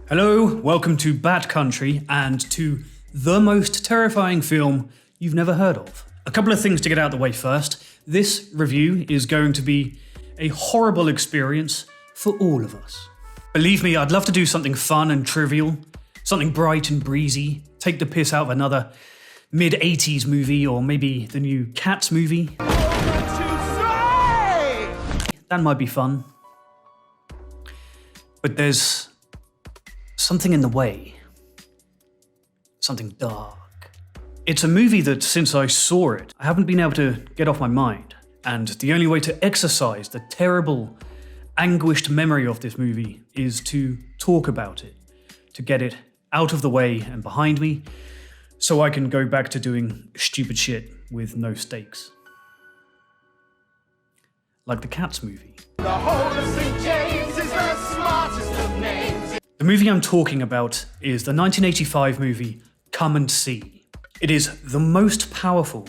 Hello, welcome to Bat Country and to the most terrifying film you've never heard of. A couple of things to get out of the way first. This review is going to be a horrible experience for all of us. Believe me, I'd love to do something fun and trivial, something bright and breezy, take the piss out of another mid-80s movie or maybe the new Cats movie. That might be fun. But there's something in the way. Something dark. It's a movie that since I saw it, I haven't been able to get off my mind. And the only way to exercise the terrible, anguished memory of this movie is to talk about it, to get it out of the way and behind me, so I can go back to doing stupid shit with no stakes. Like the Cats movie. The whole of St. James is the smartest of names. The movie I'm talking about is the 1985 movie Snd See. It is the most powerful,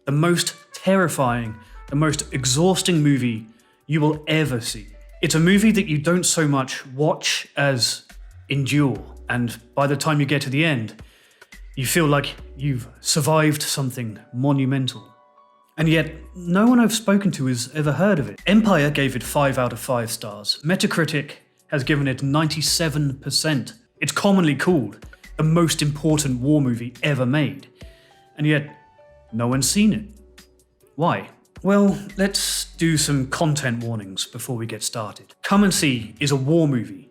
the most terrifying, the most exhausting movie you will ever see. It's a movie that you don't so much watch as endure, and by the time you get to the end, you feel like you've survived something monumental. And yet, no one I've spoken to has ever heard of it. Empire gave it 5 out of 5 stars. Metacritic has given it 97%. It's commonly called the most important war movie ever made. And yet, no one's seen it. Why? Well, let's do some content warnings before we get started. Snd See is a war movie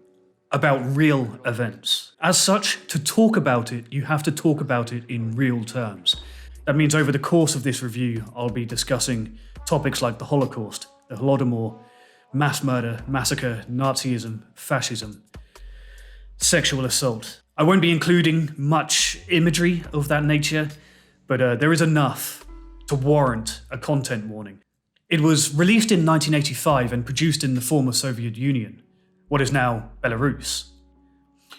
about real events. As such, to talk about it, you have to talk about it in real terms. That means over the course of this review, I'll be discussing topics like the Holocaust, the Holodomor, mass murder, massacre, Nazism, fascism, sexual assault. I won't be including much imagery of that nature, but there is enough to warrant a content warning. It was released in 1985 and produced in the former Soviet Union, what is now Belarus.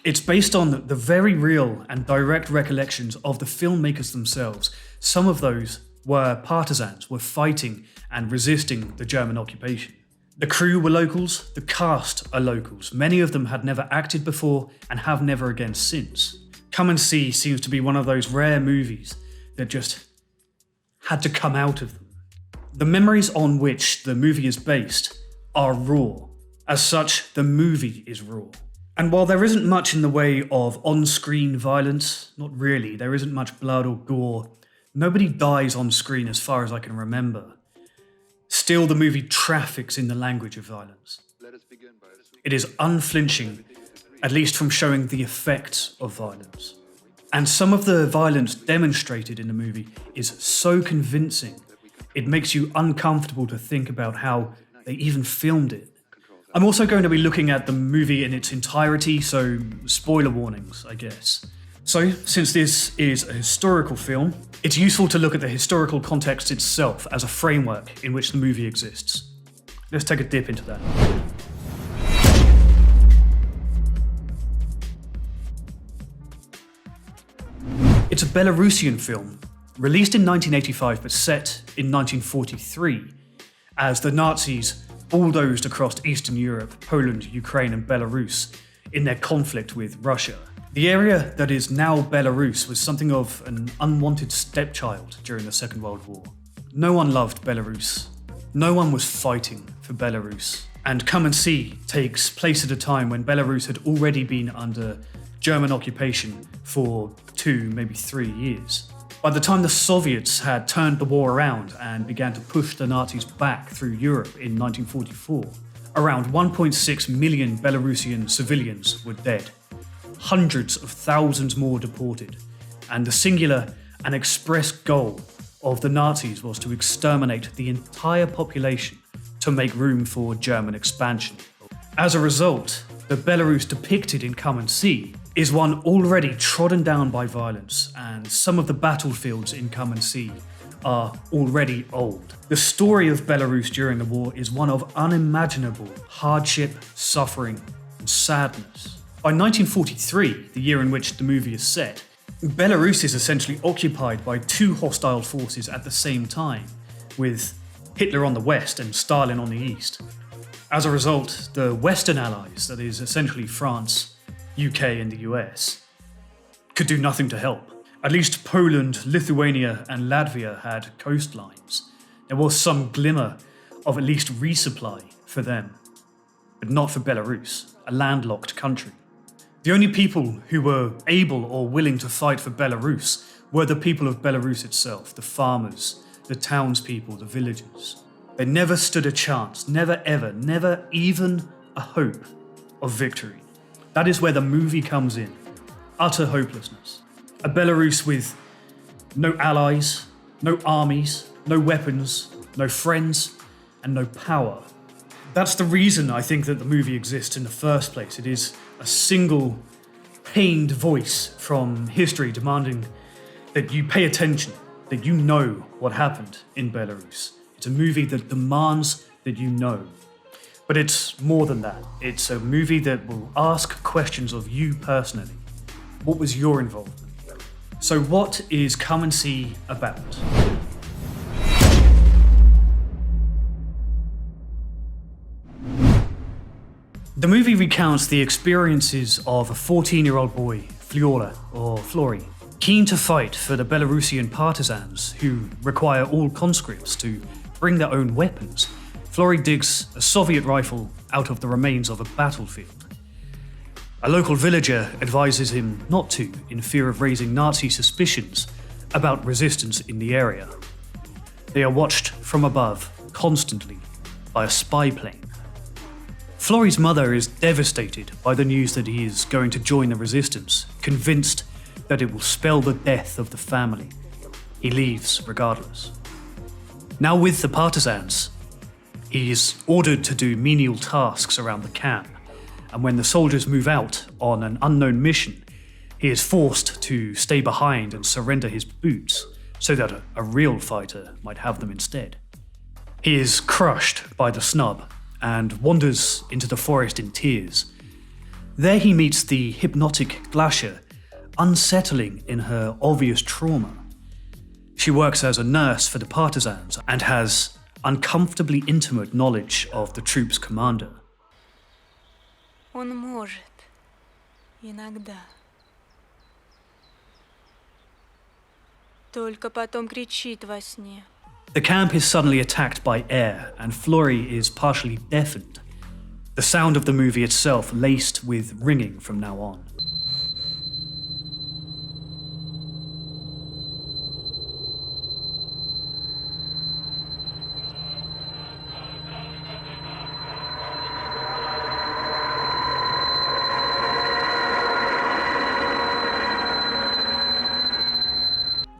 It's based on the very real and direct recollections of the filmmakers themselves. Some of those were partisans, were fighting and resisting the German occupation. The crew were locals, the cast are locals. Many of them had never acted before and have never again since. Snd See seems to be one of those rare movies that just had to come out of them. The memories on which the movie is based are raw. As such, the movie is raw. And while there isn't much in the way of on-screen violence, not really, there isn't much blood or gore, nobody dies on screen as far as I can remember. Still, the movie traffics in the language of violence. It is unflinching, at least from showing the effects of violence. And some of the violence demonstrated in the movie is so convincing, it makes you uncomfortable to think about how they even filmed it. I'm also going to be looking at the movie in its entirety, so spoiler warnings, I guess. So, since this is a historical film, it's useful to look at the historical context itself as a framework in which the movie exists. Let's take a dip into that. It's a Belarusian film, released in 1985 but set in 1943, as the Nazis bulldozed across Eastern Europe, Poland, Ukraine and Belarus in their conflict with Russia. The area that is now Belarus was something of an unwanted stepchild during the Second World War. No one loved Belarus. No one was fighting for Belarus. And Snd See takes place at a time when Belarus had already been under German occupation for 2, maybe 3 years. By the time the Soviets had turned the war around and began to push the Nazis back through Europe in 1944, around 1.6 million Belarusian civilians were dead, hundreds of thousands more deported, and the singular and express goal of the Nazis was to exterminate the entire population to make room for German expansion. As a result, the Belarus depicted in Snd See is one already trodden down by violence, and some of the battlefields in Snd See are already old. The story of Belarus during the war is one of unimaginable hardship, suffering, and sadness. By 1943, the year in which the movie is set, Belarus is essentially occupied by 2 hostile forces at the same time, with Hitler on the west and Stalin on the east. As a result, the Western allies, that is essentially France, UK and the US, could do nothing to help. At least Poland, Lithuania and Latvia had coastlines. There was some glimmer of at least resupply for them, but not for Belarus, a landlocked country. The only people who were able or willing to fight for Belarus were the people of Belarus itself, the farmers, the townspeople, the villagers. They never stood a chance, never ever, never even a hope of victory. That is where the movie comes in. Utter hopelessness. A Belarus with no allies, no armies, no weapons, no friends, and no power. That's the reason I think that the movie exists in the first place. It is a single pained voice from history demanding that you pay attention, that you know what happened in Belarus. It's a movie that demands that you know. But it's more than that. It's a movie that will ask questions of you personally. What was your involvement? So what is Come & See about? The movie recounts the experiences of a 14-year-old boy, Flory, keen to fight for the Belarusian partisans who require all conscripts to bring their own weapons. Flory digs a Soviet rifle out of the remains of a battlefield. A local villager advises him not to, in fear of raising Nazi suspicions about resistance in the area. They are watched from above, constantly, by a spy plane. Flory's mother is devastated by the news that he is going to join the resistance, convinced that it will spell the death of the family. He leaves regardless. Now with the partisans, he is ordered to do menial tasks around the camp, and when the soldiers move out on an unknown mission, he is forced to stay behind and surrender his boots so that a real fighter might have them instead. He is crushed by the snub and wanders into the forest in tears. There he meets the hypnotic Glasha, unsettling in her obvious trauma. She works as a nurse for the partisans and has uncomfortably intimate knowledge of the troop's commander. Он может. Иногда. Только потом кричит во сне. The camp is suddenly attacked by air, and Flory is partially deafened. The sound of the movie itself laced with ringing from now on.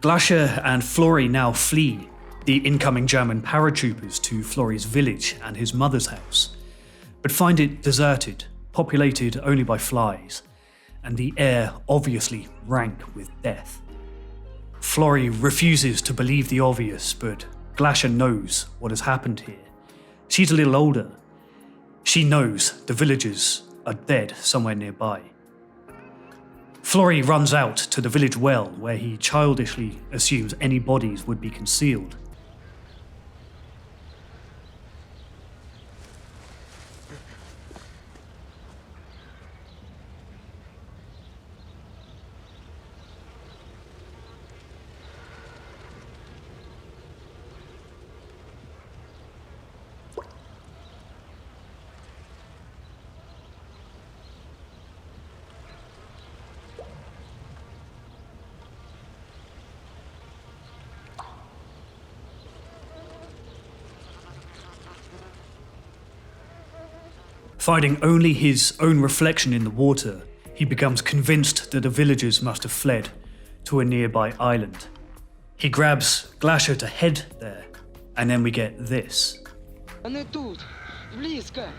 Glasha and Flory now flee the incoming German paratroopers to Flory's village and his mother's house, but find it deserted, populated only by flies, and the air obviously rank with death. Flory refuses to believe the obvious, but Glasha knows what has happened here. She's a little older. She knows the villagers are dead somewhere nearby. Flory runs out to the village well, where he childishly assumes any bodies would be concealed. Finding only his own reflection in the water, he becomes convinced that the villagers must have fled to a nearby island. He grabs Glasha to head there, and then we get this. Они тут, близко.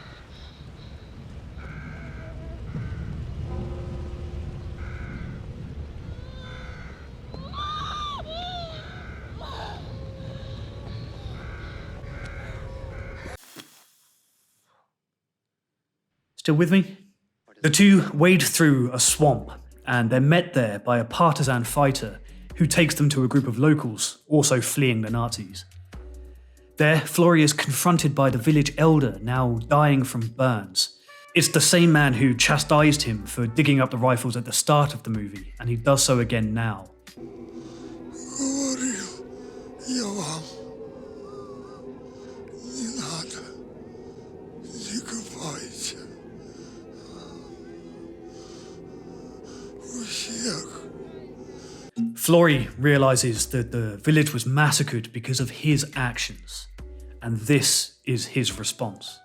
Still with me? The two wade through a swamp, and they're met there by a partisan fighter who takes them to a group of locals also fleeing the Nazis. There, Flory is confronted by the village elder, now dying from burns. It's the same man who chastised him for digging up the rifles at the start of the movie, and he does so again now. Flory realizes that the village was massacred because of his actions, and this is his response.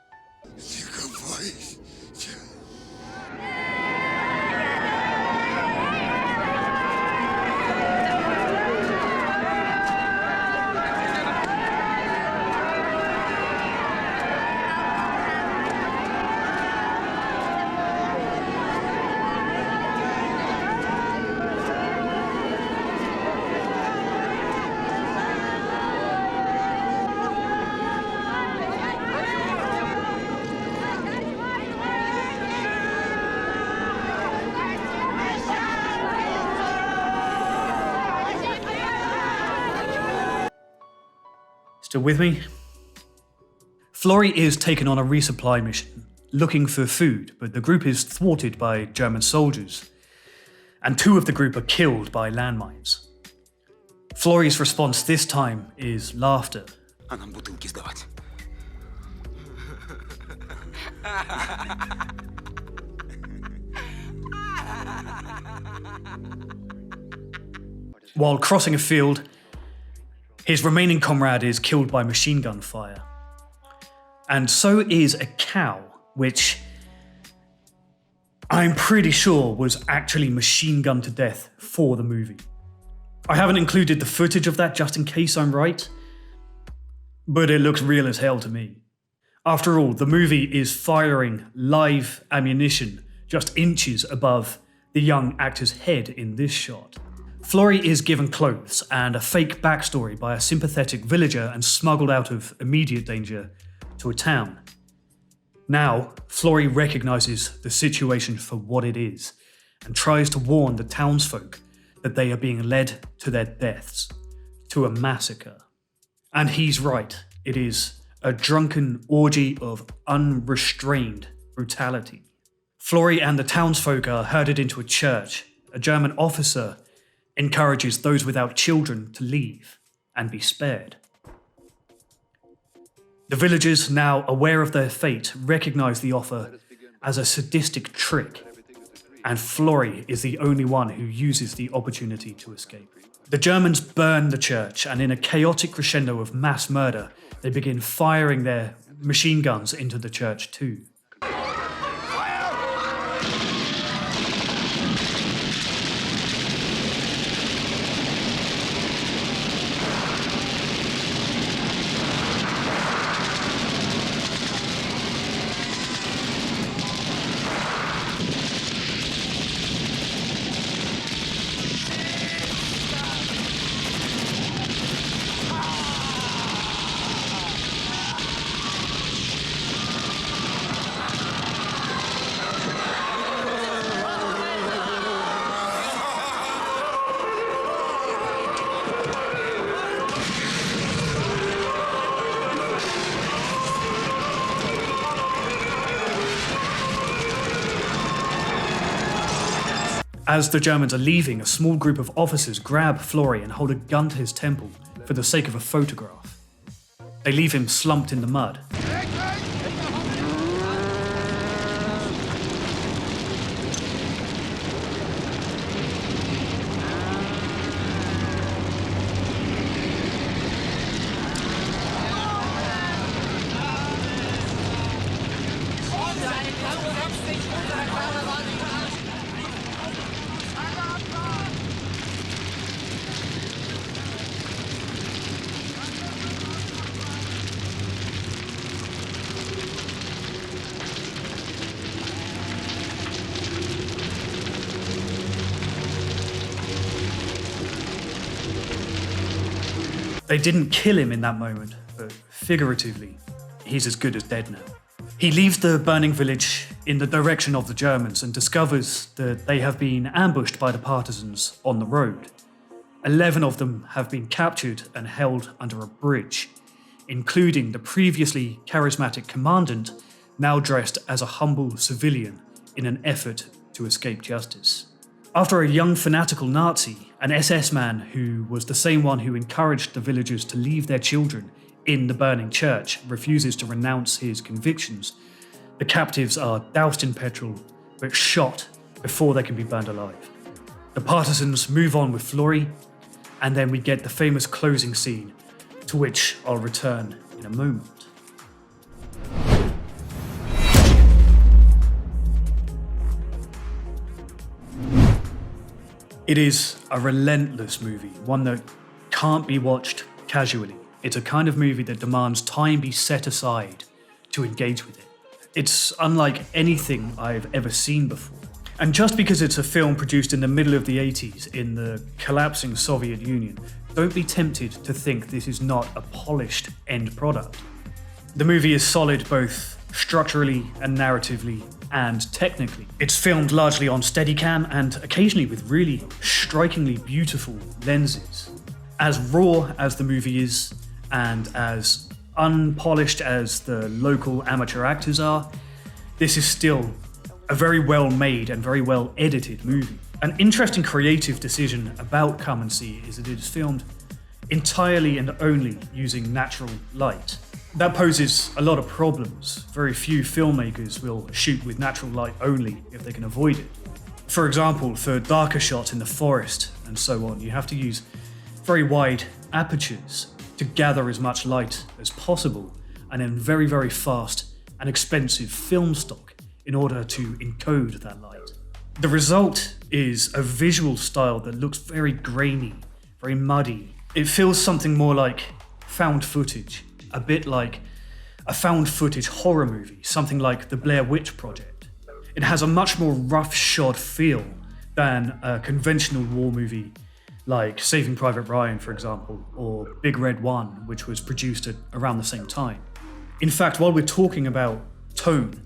Still with me? Flory is taken on a resupply mission, looking for food, but the group is thwarted by German soldiers, and 2 of the group are killed by landmines. Flory's response this time is laughter. While crossing a field, his remaining comrade is killed by machine gun fire. And so is a cow, which I'm pretty sure was actually machine gunned to death for the movie. I haven't included the footage of that just in case I'm right, but it looks real as hell to me. After all, the movie is firing live ammunition just inches above the young actor's head in this shot. Flory is given clothes and a fake backstory by a sympathetic villager and smuggled out of immediate danger to a town. Now, Flory recognizes the situation for what it is and tries to warn the townsfolk that they are being led to their deaths, to a massacre. And he's right, it is a drunken orgy of unrestrained brutality. Flory and the townsfolk are herded into a church. A German officer encourages those without children to leave and be spared. The villagers, now aware of their fate, recognize the offer as a sadistic trick, and Flory is the only one who uses the opportunity to escape. The Germans burn the church, and in a chaotic crescendo of mass murder, they begin firing their machine guns into the church too. As the Germans are leaving, a small group of officers grab Flory and hold a gun to his temple for the sake of a photograph. They leave him slumped in the mud. They didn't kill him in that moment, but figuratively, he's as good as dead now. He leaves the burning village in the direction of the Germans and discovers that they have been ambushed by the partisans on the road. 11 of them have been captured and held under a bridge, including the previously charismatic commandant now dressed as a humble civilian in an effort to escape justice. After a young fanatical Nazi, an SS man who was the same one who encouraged the villagers to leave their children in the burning church, refuses to renounce his convictions, the captives are doused in petrol but shot before they can be burned alive. The partisans move on with Flory, and then we get the famous closing scene, to which I'll return in a moment. It is a relentless movie, one that can't be watched casually. It's a kind of movie that demands time be set aside to engage with it. It's unlike anything I've ever seen before. And just because it's a film produced in the middle of the 80s in the collapsing Soviet Union, don't be tempted to think this is not a polished end product. The movie is solid both structurally and narratively and technically. It's filmed largely on Steadicam and occasionally with really strikingly beautiful lenses. As raw as the movie is, and as unpolished as the local amateur actors are, this is still a very well made and very well edited movie. An interesting creative decision about Come & See is that it is filmed entirely and only using natural light. That poses a lot of problems. Very few filmmakers will shoot with natural light only if they can avoid it. For example, for darker shots in the forest and so on, you have to use very wide apertures to gather as much light as possible, and then very, very fast and expensive film stock in order to encode that light. The result is a visual style that looks very grainy, very muddy. It feels something more like found footage, a bit like a found footage horror movie, something like The Blair Witch Project. It has a much more roughshod feel than a conventional war movie like Saving Private Ryan, for example, or Big Red 1, which was produced at around the same time. In fact, while we're talking about tone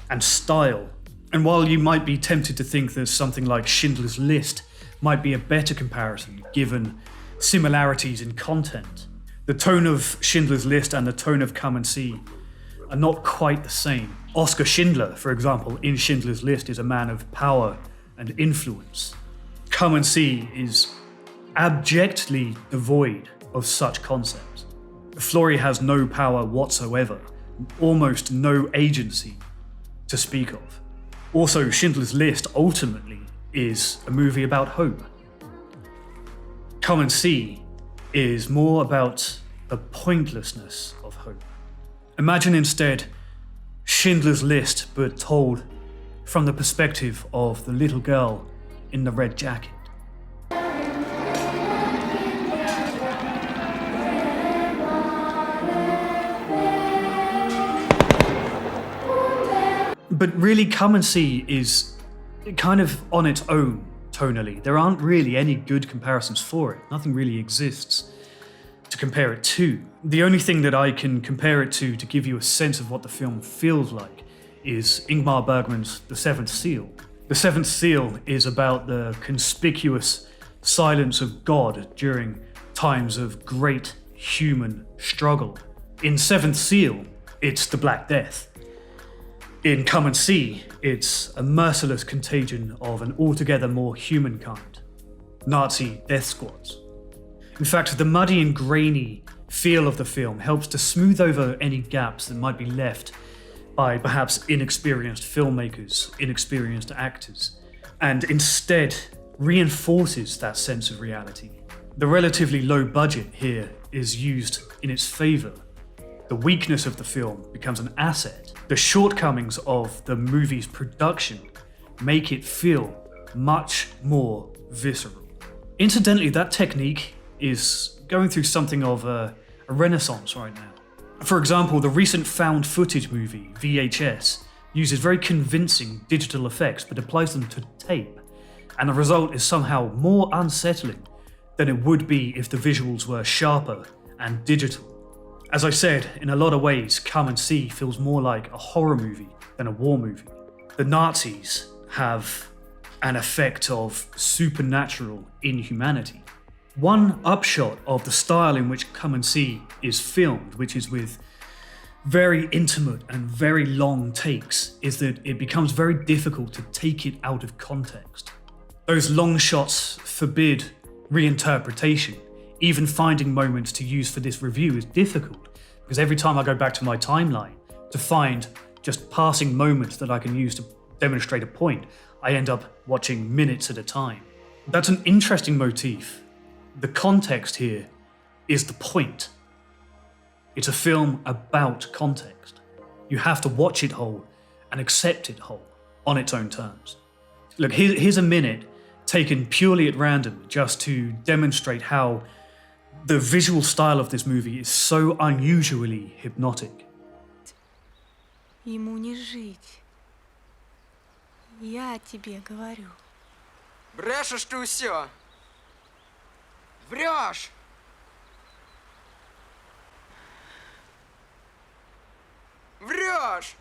and style, and while you might be tempted to think that something like Schindler's List might be a better comparison given similarities in content, the tone of Schindler's List and the tone of Come & See are not quite the same. Oskar Schindler, for example, in Schindler's List is a man of power and influence. Come & See is abjectly devoid of such concepts. Flory has no power whatsoever, almost no agency to speak of. Also, Schindler's List ultimately is a movie about hope. Come & See is more about the pointlessness of hope. Imagine instead Schindler's List, but told from the perspective of the little girl in the red jacket. But really, Come & See is kind of on its own tonally. There aren't really any good comparisons for it. Nothing really exists to compare it to. The only thing that I can compare it to give you a sense of what the film feels like is Ingmar Bergman's The Seventh Seal. The Seventh Seal is about the conspicuous silence of God during times of great human struggle. In Seventh Seal, it's the Black Death. In Come & See, it's a merciless contagion of an altogether more human kind, Nazi death squads. In fact, the muddy and grainy feel of the film helps to smooth over any gaps that might be left by perhaps inexperienced filmmakers, inexperienced actors, and instead reinforces that sense of reality. The relatively low budget here is used in its favour. The weakness of the film becomes an asset. The shortcomings of the movie's production make it feel much more visceral. Incidentally, that technique is going through something of a renaissance right now. For example, the recent found footage movie, VHS, uses very convincing digital effects but applies them to tape, and the result is somehow more unsettling than it would be if the visuals were sharper and digital. As I said, in a lot of ways, Come & See feels more like a horror movie than a war movie. The Nazis have an effect of supernatural inhumanity. One upshot of the style in which Come & See is filmed, which is with very intimate and very long takes is that it becomes very difficult to take it out of context. Those long shots forbid reinterpretation. Even finding moments to use for this review is difficult, because every time I go back to my timeline to find just passing moments that I can use to demonstrate a point, I end up watching minutes at a time. That's an interesting motif. The context here is the point. It's a film about context. You have to watch it whole and accept it whole on its own terms. Look, here's a minute taken purely at random just to demonstrate how the visual style of this movie is so unusually hypnotic. Ему не жить. Я тебе говорю. Брешешь ты усё. Врешь! Врешь!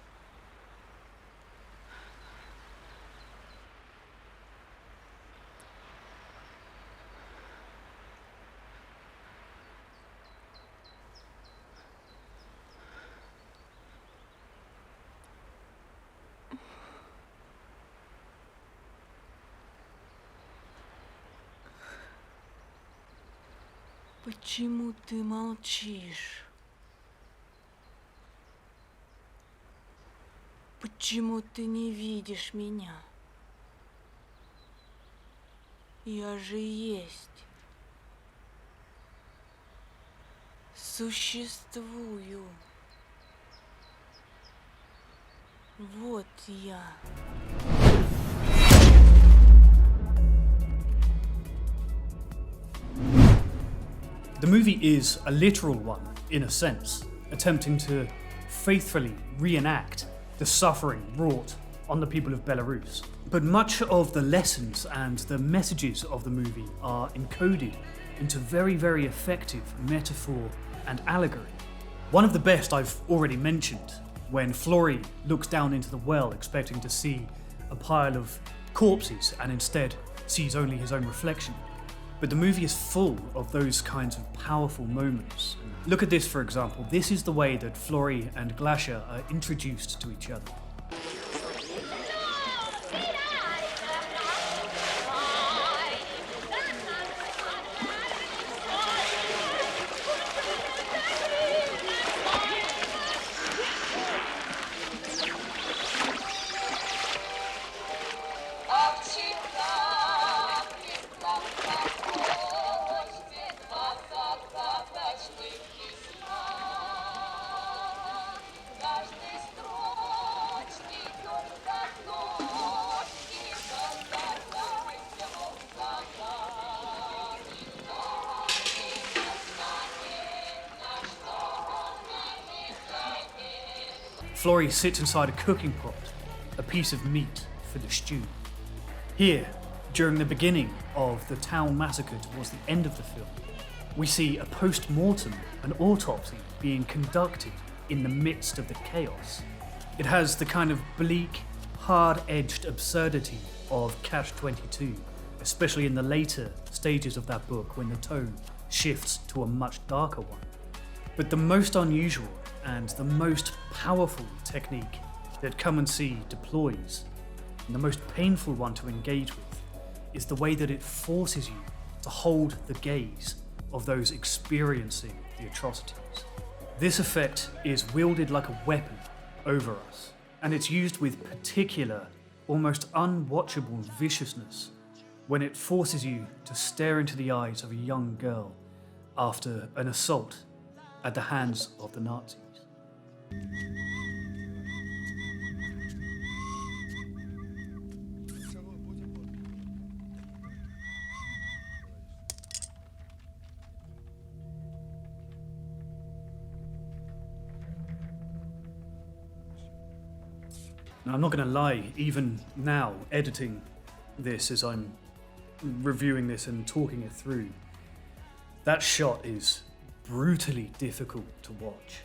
Почему ты молчишь? Почему ты не видишь меня? Я же есть. Существую. Вот я. The movie is a literal one, in a sense, attempting to faithfully reenact the suffering wrought on the people of Belarus. But much of the lessons and the messages of the movie are encoded into very, very effective metaphor and allegory. One of the best I've already mentioned, when Flory looks down into the well expecting to see a pile of corpses and instead sees only his own reflection. But the movie is full of those kinds of powerful moments. Look at this, for example. This is the way that Flory and Glacia are introduced to each other. Flory sits inside a cooking pot, a piece of meat for the stew. Here, during the beginning of the town massacre towards the end of the film, we see a post-mortem, an autopsy, being conducted in the midst of the chaos. It has the kind of bleak, hard-edged absurdity of Catch-22, especially in the later stages of that book when the tone shifts to a much darker one. But the most unusual and the most powerful technique that Come & See deploys, and the most painful one to engage with, is the way that it forces you to hold the gaze of those experiencing the atrocities. This effect is wielded like a weapon over us, and it's used with particular, almost unwatchable viciousness when it forces you to stare into the eyes of a young girl after an assault at the hands of the Nazis. Now, I'm not going to lie, even now, editing this as I'm reviewing this and talking it through, that shot is brutally difficult to watch.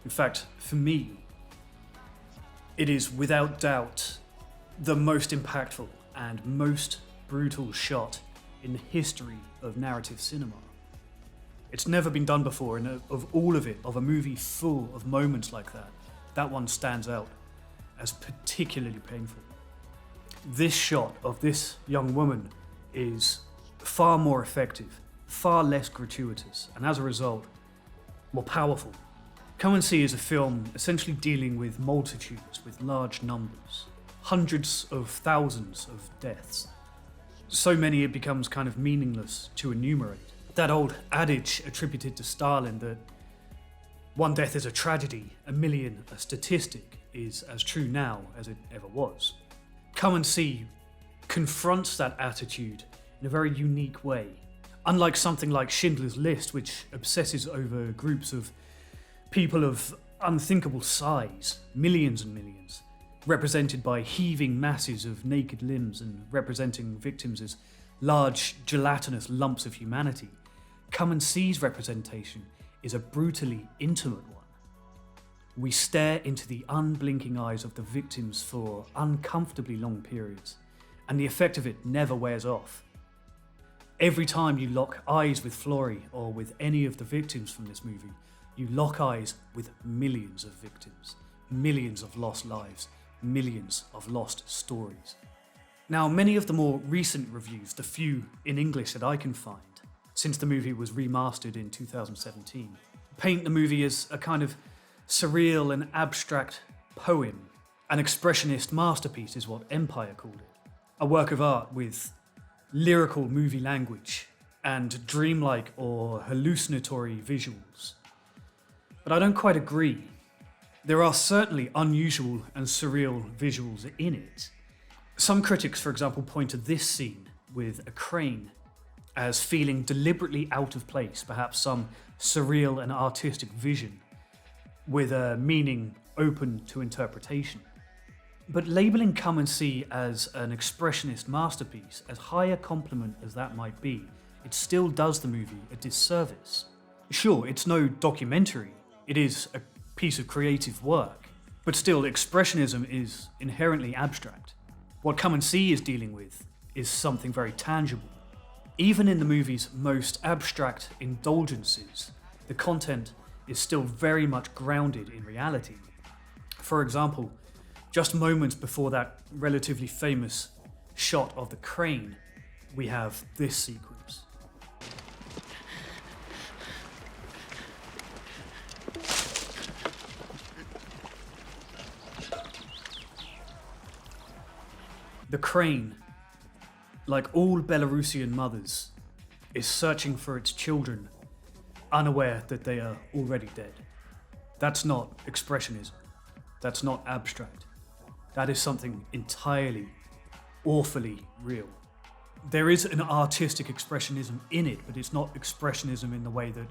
In fact, for me, it is without doubt the most impactful and most brutal shot in the history of narrative cinema. It's never been done before, and of all of it, of a movie full of moments like that, that one stands out as particularly painful. This shot of this young woman is far more effective, far less gratuitous, and as a result, more powerful. Come & See is a film essentially dealing with multitudes, with large numbers, hundreds of thousands of deaths. So many it becomes kind of meaningless to enumerate. That old adage attributed to Stalin that one death is a tragedy, a million a statistic, is as true now as it ever was. Come & See confronts that attitude in a very unique way. Unlike something like Schindler's List, which obsesses over groups of people of unthinkable size, millions and millions, represented by heaving masses of naked limbs and representing victims as large, gelatinous lumps of humanity, Come & See's representation is a brutally intimate one. We stare into the unblinking eyes of the victims for uncomfortably long periods, and the effect of it never wears off. Every time you lock eyes with Florrie or with any of the victims from this movie, you lock eyes with millions of victims, millions of lost lives, millions of lost stories. Now, many of the more recent reviews, the few in English that I can find, since the movie was remastered in 2017, paint the movie as a kind of surreal and abstract poem. An expressionist masterpiece is what Empire called it. A work of art with lyrical movie language and dreamlike or hallucinatory visuals. But I don't quite agree. There are certainly unusual and surreal visuals in it. Some critics, for example, point to this scene with a crane as feeling deliberately out of place, perhaps some surreal and artistic vision with a meaning open to interpretation. But labelling Come & See as an expressionist masterpiece, as high a compliment as that might be, it still does the movie a disservice. Sure, it's no documentary, it is a piece of creative work, but still, expressionism is inherently abstract. What Come & See is dealing with is something very tangible. Even in the movie's most abstract indulgences, the content is still very much grounded in reality. For example, just moments before that relatively famous shot of the crane, we have this sequence. The crane, like all Belarusian mothers, is searching for its children, unaware that they are already dead. That's not expressionism. That's not abstract. That is something entirely, awfully real. There is an artistic expressionism in it, but it's not expressionism in the way that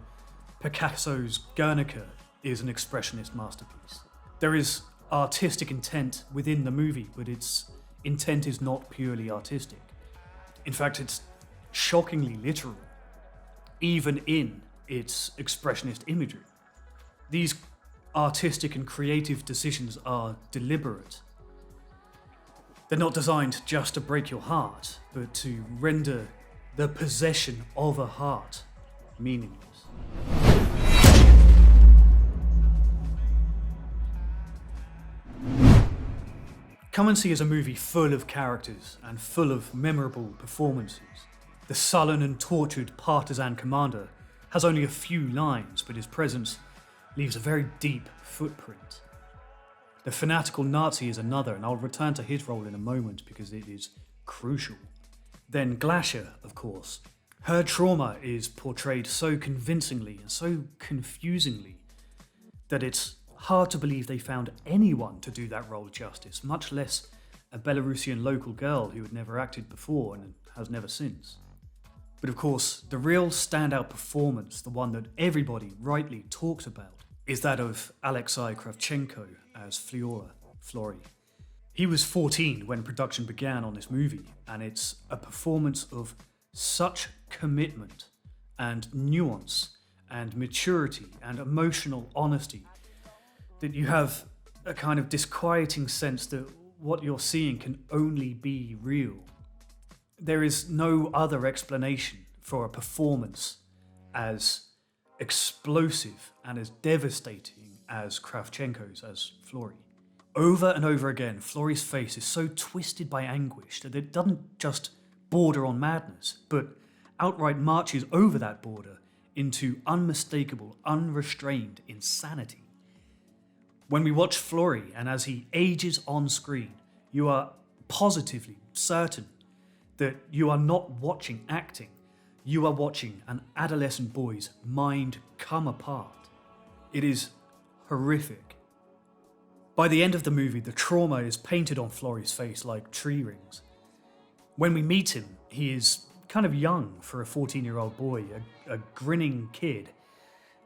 Picasso's Guernica is an expressionist masterpiece. There is artistic intent within the movie, but its intent is not purely artistic. In fact, it's shockingly literal, even in its expressionist imagery. These artistic and creative decisions are deliberate. They're not designed just to break your heart, but to render the possession of a heart meaningless. Come & See is a movie full of characters and full of memorable performances. The sullen and tortured partisan commander has only a few lines, but his presence leaves a very deep footprint. The fanatical Nazi is another, and I'll return to his role in a moment because it is crucial. Then Glasha, of course. Her trauma is portrayed so convincingly and so confusingly that it's hard to believe they found anyone to do that role justice, much less a Belarusian local girl who had never acted before and has never since. But of course, the real standout performance, the one that everybody rightly talks about, is that of Alexei Kravchenko as Florrie. He was 14 when production began on this movie, and it's a performance of such commitment and nuance and maturity and emotional honesty that you have a kind of disquieting sense that what you're seeing can only be real. There is no other explanation for a performance as explosive and as devastating as Kravchenko's as Florey. Over and over again, Florey's face is so twisted by anguish that it doesn't just border on madness, but outright marches over that border into unmistakable, unrestrained insanity. When we watch Florey and as he ages on screen, you are positively certain that you are not watching acting, you are watching an adolescent boy's mind come apart. It is horrific. By the end of the movie, the trauma is painted on Florey's face like tree rings. When we meet him, he is kind of young for a 14-year-old boy, a grinning kid,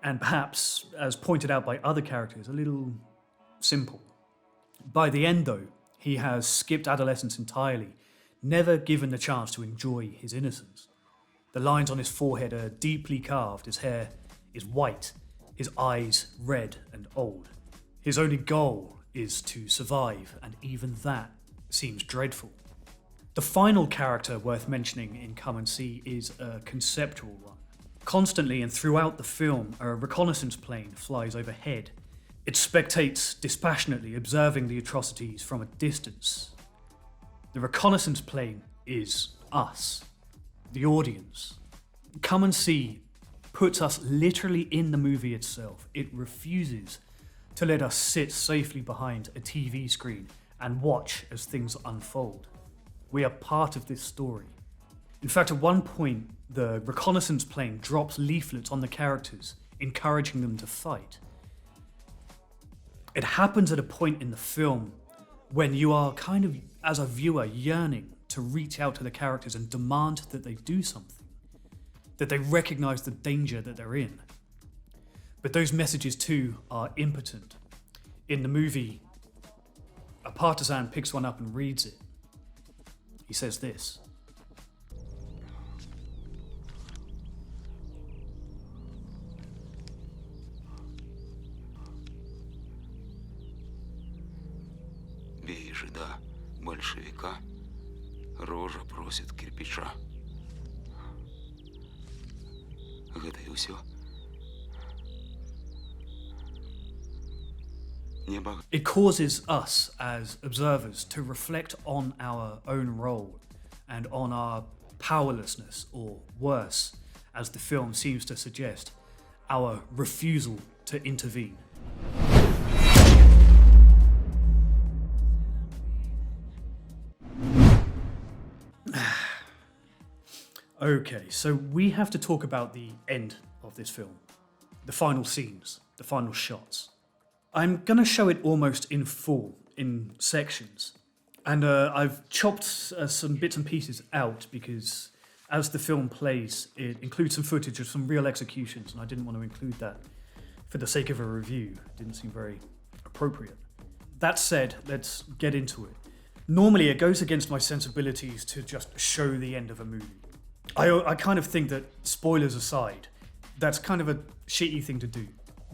and perhaps, as pointed out by other characters, a little simple. By the end, though, he has skipped adolescence entirely, never given the chance to enjoy his innocence. The lines on his forehead are deeply carved, his hair is white, his eyes red and old. His only goal is to survive, and even that seems dreadful. The final character worth mentioning in Come & See is a conceptual one. Constantly and throughout the film, a reconnaissance plane flies overhead. It spectates dispassionately, observing the atrocities from a distance. The reconnaissance plane is us, the audience. Come & See puts us literally in the movie itself. It refuses to let us sit safely behind a TV screen and watch as things unfold. We are part of this story. In fact, at one point, the reconnaissance plane drops leaflets on the characters, encouraging them to fight. It happens at a point in the film when you are kind of, as a viewer, yearning to reach out to the characters and demand that they do something, that they recognize the danger that they're in. But those messages too are impotent. In the movie, a partisan picks one up and reads it. He says this: Бей жида, большевика, рожа просит кирпича. Гэта і ўсё. It causes us as observers to reflect on our own role and on our powerlessness, or worse, as the film seems to suggest, our refusal to intervene. Okay, so we have to talk about the end of this film, the final scenes, the final shots. I'm going to show it almost in full, in sections. And I've chopped some bits and pieces out because as the film plays, it includes some footage of some real executions, and I didn't want to include that for the sake of a review. It didn't seem very appropriate. That said, let's get into it. Normally, it goes against my sensibilities to just show the end of a movie. I kind of think that, spoilers aside, that's kind of a shitty thing to do.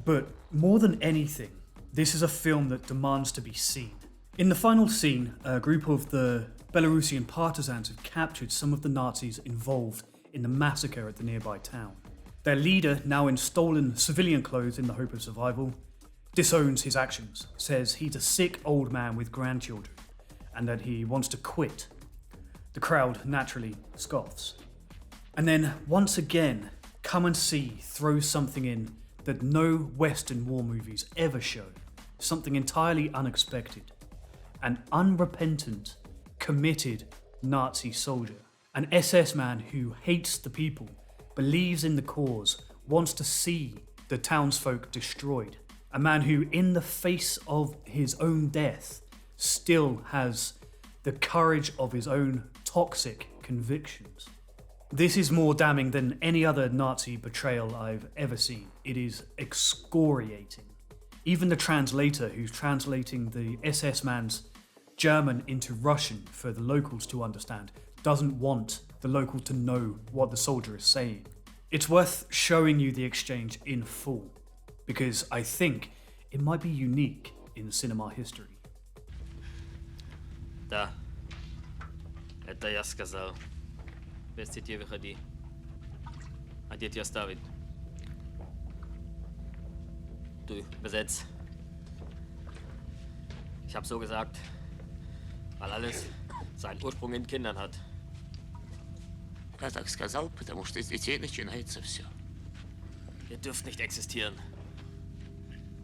But more than anything, this is a film that demands to be seen. In the final scene, a group of the Belarusian partisans have captured some of the Nazis involved in the massacre at the nearby town. Their leader, now in stolen civilian clothes in the hope of survival, disowns his actions, says he's a sick old man with grandchildren, and that he wants to quit. The crowd naturally scoffs. And then, once again, Come & See throws something in that no Western war movies ever show. Something entirely unexpected. An unrepentant, committed Nazi soldier. An SS man who hates the people, believes in the cause, wants to see the townsfolk destroyed. A man who, in the face of his own death, still has the courage of his own toxic convictions. This is more damning than any other Nazi betrayal I've ever seen. It is excoriating. Even the translator who's translating the SS man's German into Russian for the locals to understand doesn't want the local to know what the soldier is saying. It's worth showing you the exchange in full, because I think it might be unique in cinema history. Да, это я сказал. Без сети выходи. А где тебя оставить? Du, besetz. Ich hab so gesagt, weil alles seinen Ursprung in Kindern hat. Я так сказал, потому что с детей начинается все. Ihr dürft nicht existieren.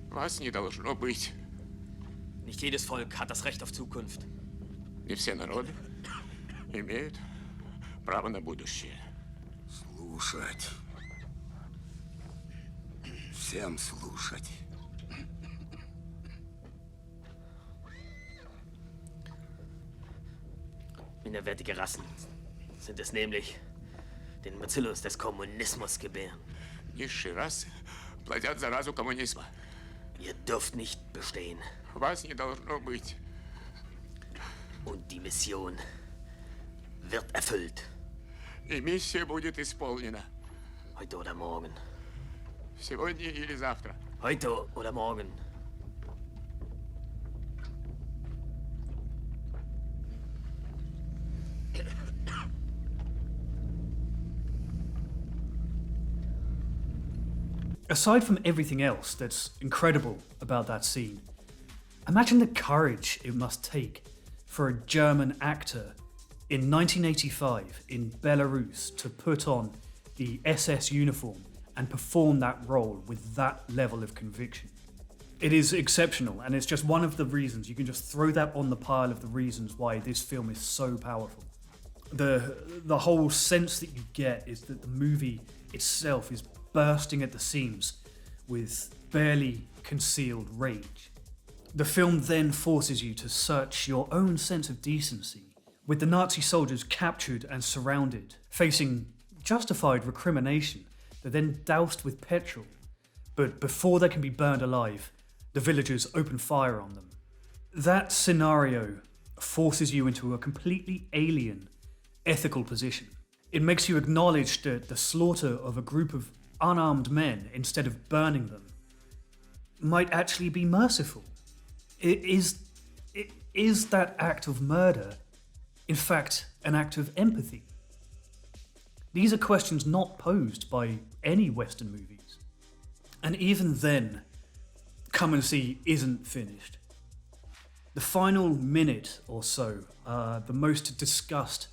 Вас не должно быть. Nicht jedes Volk hat das Recht auf Zukunft. Не все народы имеют право на будущее. Слушать. Всем слушать. Minderwertige Rassen sind es nämlich, den Bacillus des Kommunismus gebären. Низшие расы плодят заразу коммунизма. Ihr dürft nicht bestehen. Вас не должно быть. Und die Mission wird erfüllt. И миссия будет исполнена. Heute oder morgen. Сегодня или завтра. Heute oder morgen. Aside from everything else that's incredible about that scene, imagine the courage it must take for a German actor in 1985 in Belarus to put on the SS uniform and perform that role with that level of conviction. It is exceptional, and it's just one of the reasons. You can just throw that on the pile of the reasons why this film is so powerful. The whole sense that you get is that the movie itself is bursting at the seams with barely concealed rage. The film then forces you to search your own sense of decency, with the Nazi soldiers captured and surrounded, facing justified recrimination. They're then doused with petrol, but before they can be burned alive, the villagers open fire on them. That scenario forces you into a completely alien ethical position. It makes you acknowledge that the slaughter of a group of unarmed men instead of burning them might actually be merciful. Is that act of murder in fact an act of empathy? These are questions not posed by any Western movies. And even then, Come and See isn't finished. The final minute or so are the most discussed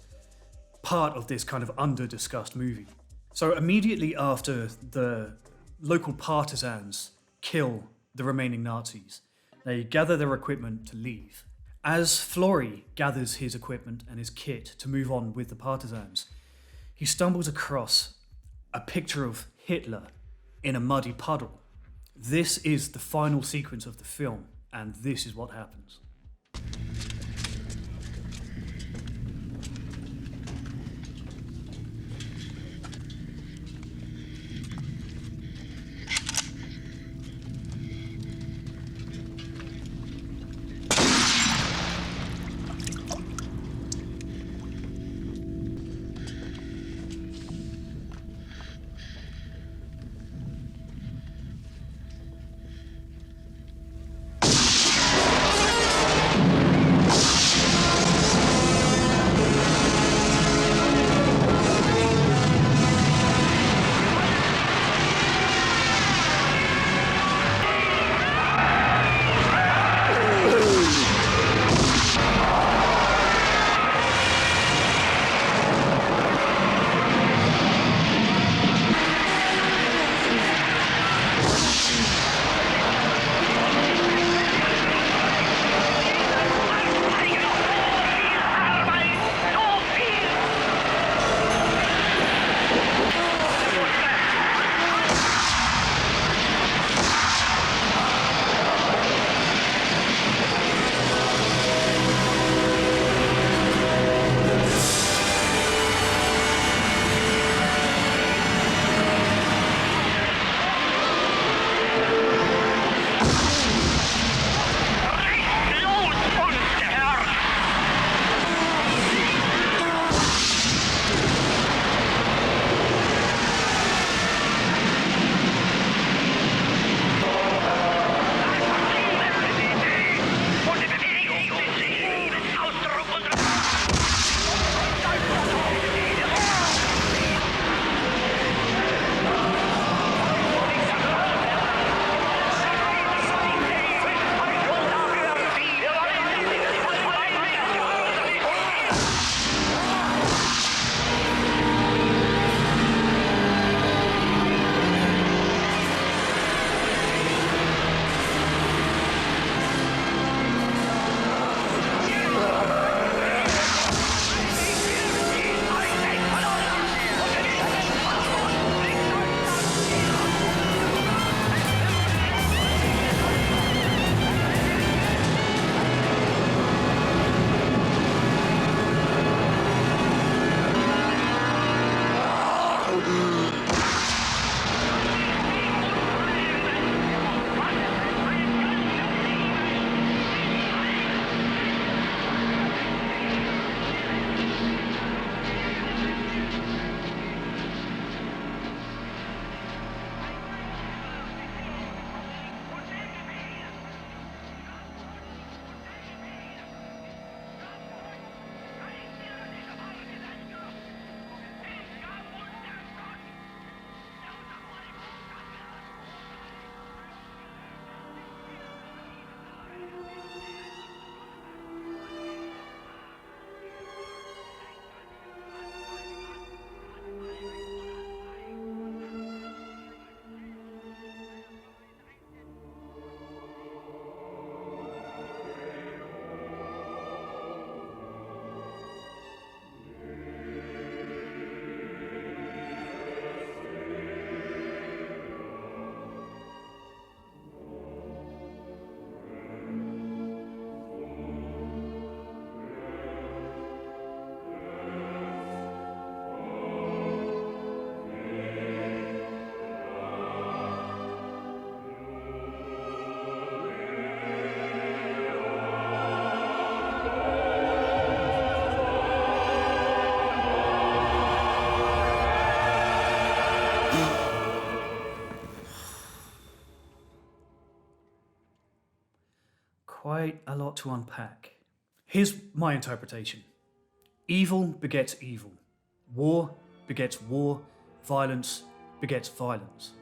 part of this kind of under-discussed movie. So immediately after the local partisans kill the remaining Nazis, they gather their equipment to leave. As Flory gathers his equipment and his kit to move on with the partisans, he stumbles across a picture of Hitler in a muddy puddle. This is the final sequence of the film, and this is what happens. Quite a lot to unpack. Here's my interpretation. Evil begets evil. War begets war. Violence begets violence.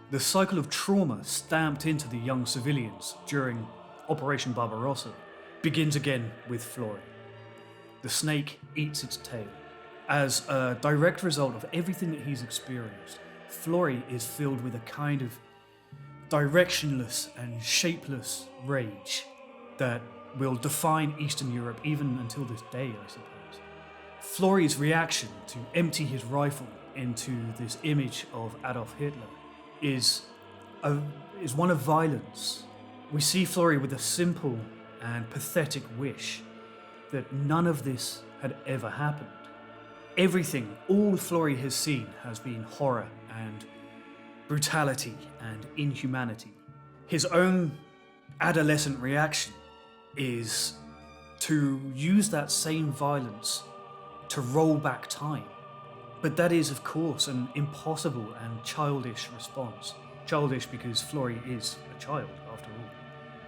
The cycle of trauma stamped into the young civilians during Operation Barbarossa begins again with Flory. The snake eats its tail. As a direct result of everything that he's experienced, Flory is filled with a kind of directionless and shapeless rage that will define Eastern Europe even until this day, I suppose. Flory's reaction to empty his rifle into this image of Adolf Hitler is one of violence. We see Flory with a simple and pathetic wish that none of this had ever happened. Everything, all Flory has seen has been horror and brutality and inhumanity. His own adolescent reaction is to use that same violence to roll back time. But that is, of course, an impossible and childish response. Childish because Flory is a child, after all.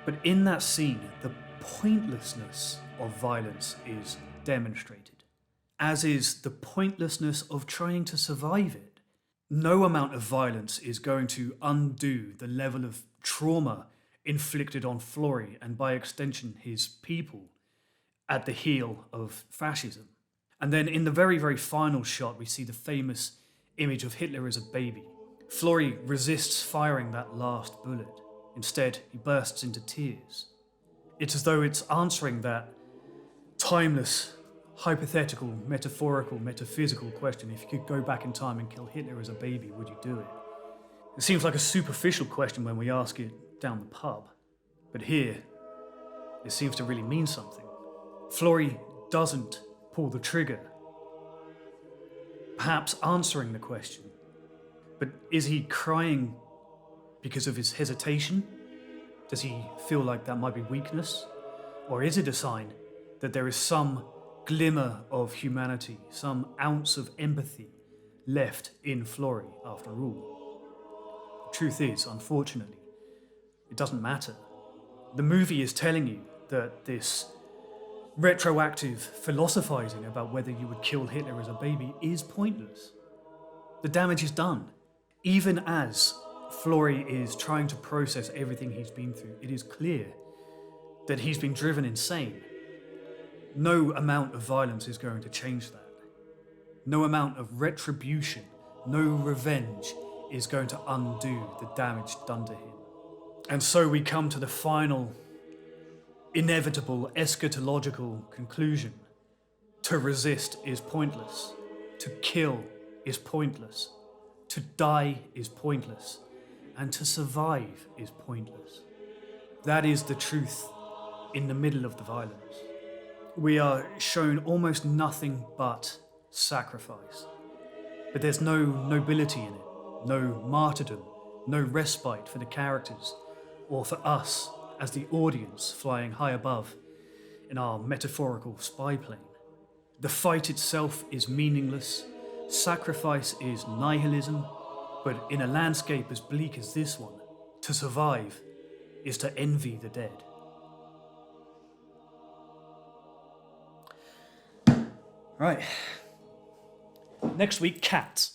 But in that scene, the pointlessness of violence is demonstrated, as is the pointlessness of trying to survive it. No amount of violence is going to undo the level of trauma inflicted on Flory and by extension his people at the heel of fascism. And then in the very, very final shot, we see the famous image of Hitler as a baby. Flory resists firing that last bullet. Instead, he bursts into tears. It's as though it's answering that timeless, hypothetical, metaphorical, metaphysical question: if you could go back in time and kill Hitler as a baby, would you do it? It seems like a superficial question when we ask it down the pub, but here, it seems to really mean something. Flory doesn't pull the trigger, perhaps answering the question, but is he crying because of his hesitation? Does he feel like that might be weakness? Or is it a sign that there is some glimmer of humanity, some ounce of empathy left in Flory after all? The truth is, unfortunately, it doesn't matter. The movie is telling you that this retroactive philosophizing about whether you would kill Hitler as a baby is pointless. The damage is done. Even as Flory is trying to process everything he's been through, it is clear that he's been driven insane. No amount of violence is going to change that. No amount of retribution, no revenge is going to undo the damage done to him. And so we come to the final, inevitable, eschatological conclusion. To resist is pointless. To kill is pointless. To die is pointless. And to survive is pointless. That is the truth in the middle of the violence. We are shown almost nothing but sacrifice. But there's no nobility in it, no martyrdom, no respite for the characters, or for us as the audience flying high above in our metaphorical spy plane. The fight itself is meaningless, sacrifice is nihilism, but in a landscape as bleak as this one, to survive is to envy the dead. Right. Next week, cats.